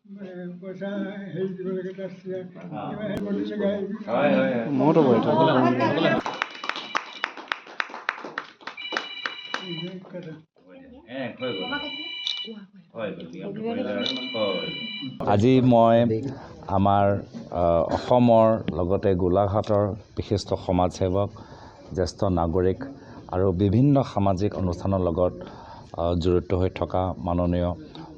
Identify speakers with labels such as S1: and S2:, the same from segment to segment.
S1: পইচা হেৰি দিব লাগে তাত কিবা
S2: মোৰতো বৈঠক আজি মই আমাৰ অসমৰ লগতে গোলাঘাটৰ বিশিষ্ট সমাজসেৱক জ্যেষ্ঠ নাগৰিক আৰু বিভিন্ন সামাজিক অনুষ্ঠানৰ লগত জড়িত হৈ থকা মাননীয়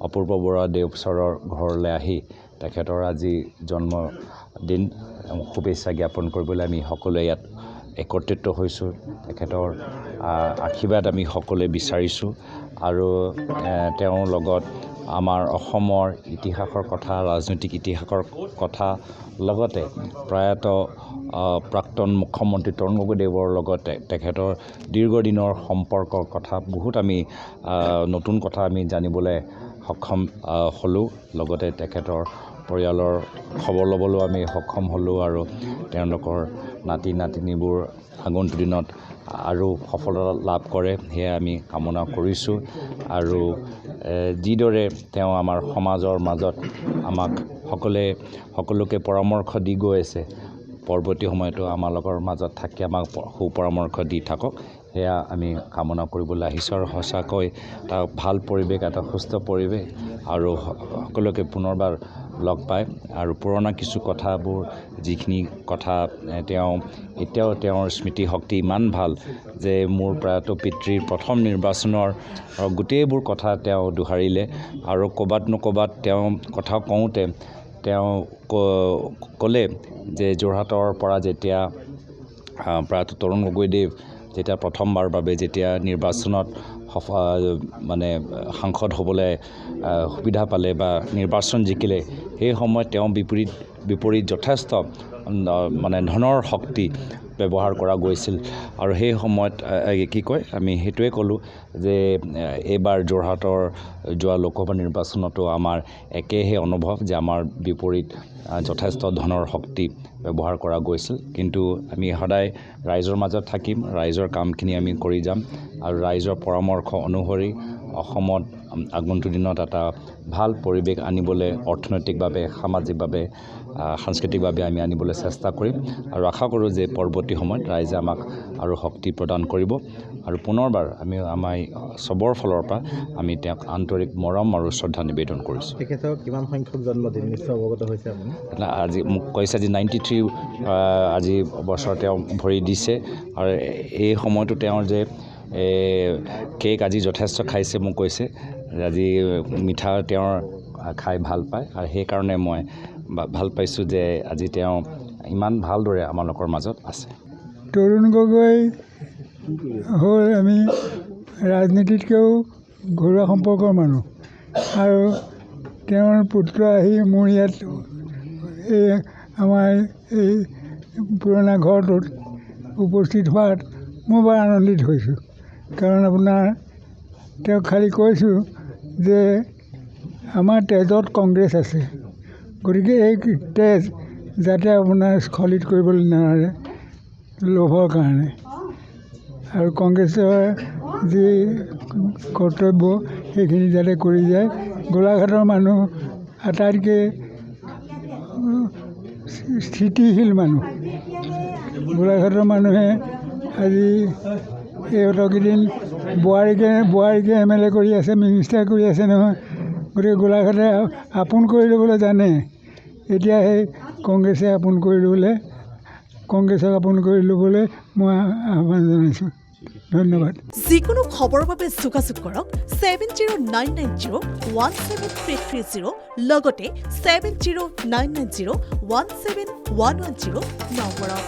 S2: অপূৰ্ব বৰুৱা দেৱছৰৰ ঘৰলৈ আহি তেখেতৰ আজি জন্মদিন শুভেচ্ছা জ্ঞাপন কৰিবলৈ আমি সকলোৱে ইয়াত একত্ৰিত হৈছোঁ। তেখেতৰ আশীৰ্বাদ আমি সকলোৱে বিচাৰিছোঁ আৰু তেওঁৰ লগত আমাৰ অসমৰ ইতিহাসৰ কথা, ৰাজনৈতিক ইতিহাসৰ কথা, লগতে প্ৰয়াত প্ৰাক্তন মুখ্যমন্ত্ৰী তৰুণ গগৈদেৱৰ লগতে তেখেতৰ দীৰ্ঘদিনৰ সম্পৰ্কৰ কথা বহুত আমি নতুন কথা আমি জানিবলৈ সক্ষম হ'লোঁ। লগতে তেখেতৰ পৰিয়ালৰ খবৰ ল'বলৈও আমি সক্ষম হ'লোঁ আৰু তেওঁলোকৰ নাতি নাতিনীবোৰ আগন্তুক দিনত আৰু সফলতা লাভ কৰে সেয়া আমি কামনা কৰিছোঁ। আৰু যিদৰে তেওঁ আমাৰ সমাজৰ মাজত আমাক সকলোকে পৰামৰ্শ দি গৈ আছে, পৰৱৰ্তী সময়তো আমাৰ লগৰ মাজত থাকি আমাক সুপৰামৰ্শ দি থাকক সেয়া আমি কামনা কৰিবলৈ আহিছোঁ। আৰু সঁচাকৈ এটা ভাল পৰিৱেশ, এটা সুস্থ পৰিৱেশ আৰু সকলোকে পুনৰবাৰ লগ পায় আৰু পুৰণা কিছু কথাবোৰ যিখিনি কথা এতিয়াও তেওঁৰ স্মৃতিশক্তি ইমান ভাল যে মোৰ প্ৰয়াত পিতৃৰ প্ৰথম নিৰ্বাচনৰ গোটেইবোৰ কথা তেওঁ দোহাৰিলে আৰু ক'ৰবাত তেওঁ কথা কওঁতে তেওঁ ক'লে যে যোৰহাটৰ পৰা যেতিয়া প্ৰয়াত তৰুণ গগৈদেৱ যেতিয়া প্ৰথমবাৰৰ বাবে যেতিয়া নিৰ্বাচনত সাংসদ হ'বলৈ সুবিধা পালে বা নিৰ্বাচন জিকিলে, সেই সময়ত তেওঁ বিপৰীত যথেষ্ট ধনৰ শক্তি ব্যৱহাৰ কৰা গৈছিল। আৰু সেই সময়ত আমি সেইটোৱে ক'লোঁ যে এইবাৰ যোৰহাটৰ যোৱা লোকসভা নিৰ্বাচনতো আমাৰ একেহে অনুভৱ যে আমাৰ বিপৰীত যথেষ্ট ধনৰ শক্তি ব্যৱহাৰ কৰা গৈছিল। কিন্তু আমি সদায় ৰাইজৰ মাজত থাকিম, ৰাইজৰ কামখিনি আমি কৰি যাম আৰু ৰাইজৰ পৰামৰ্শ অনুসৰি অসমত আগন্তুক দিনত এটা ভাল পৰিৱেশ আনিবলৈ অৰ্থনৈতিকভাৱে, সামাজিকভাৱে, সাংস্কৃতিকভাৱে আমি আনিবলৈ চেষ্টা কৰিম আৰু আশা কৰোঁ যে পৰৱৰ্তী সময়ত ৰাইজে আমাক আৰু শক্তি প্ৰদান কৰিব আৰু পুনৰবাৰ আমাৰ চবৰ ফালৰ পৰা আমি তেওঁক আন্তৰিক মৰম আৰু শ্ৰদ্ধা নিবেদন কৰিছোঁ।
S3: তেখেতৰ কিমান সংখ্যক জন্মদিন নিশ্চয় অৱগত হৈছে আপুনি?
S2: আজি মোক কৈছে আজি 93 আজি বছৰ তেওঁ ভৰি দিছে আৰু এই সময়তো তেওঁৰ যে কেক আজি যথেষ্ট খাইছে মোক কৈছে। আজি মিঠা তেওঁৰ খাই ভাল পায় আৰু সেইকাৰণে মই ভাল পাইছোঁ যে আজি তেওঁ ইমান ভালদৰে আমালোকৰ মাজত আছে।
S1: তৰুণ গগৈ হ'ল আমি ৰাজনীতিতকৈও ঘৰুৱা সম্পৰ্কৰ মানুহ আৰু তেওঁৰ পুত্ৰ আহি মোৰ ইয়াত আমাৰ এই পুৰণা ঘৰটোত উপস্থিত হোৱাত মই বৰ আনন্দিত হৈছোঁ। কাৰণ আপোনাৰ তেওঁক খালি কৈছোঁ যে আমাৰ তেজত কংগ্ৰেছ আছে, গতিকে এই তেজ যাতে আপোনাৰ স্খলিত কৰিবলৈ নোৱাৰে লোভৰ কাৰণে, আৰু কংগ্ৰেছৰ যি কৰ্তব্য সেইখিনি যাতে কৰি যায়। গোলাঘাটৰ মানুহ আটাইতকৈ স্থিতিশীল মানুহ। গোলাঘাটৰ মানুহে আজি এই অতকেইদিন বোৱাৰীকে MLA কৰি আছে, মিনিষ্টাৰ কৰি আছে নহয়। গতিকে গোলাঘাটে আপোন কৰি ল'বলৈ জানে। এতিয়া সেই কংগ্ৰেছক আপোন কৰি ল'বলৈ মই আহ্বান জনাইছোঁ। ধন্যবাদ।
S4: যিকোনো খবৰৰ বাবে যোগাযোগ কৰক 7099017330 লগতে 7099017110 নম্বৰত।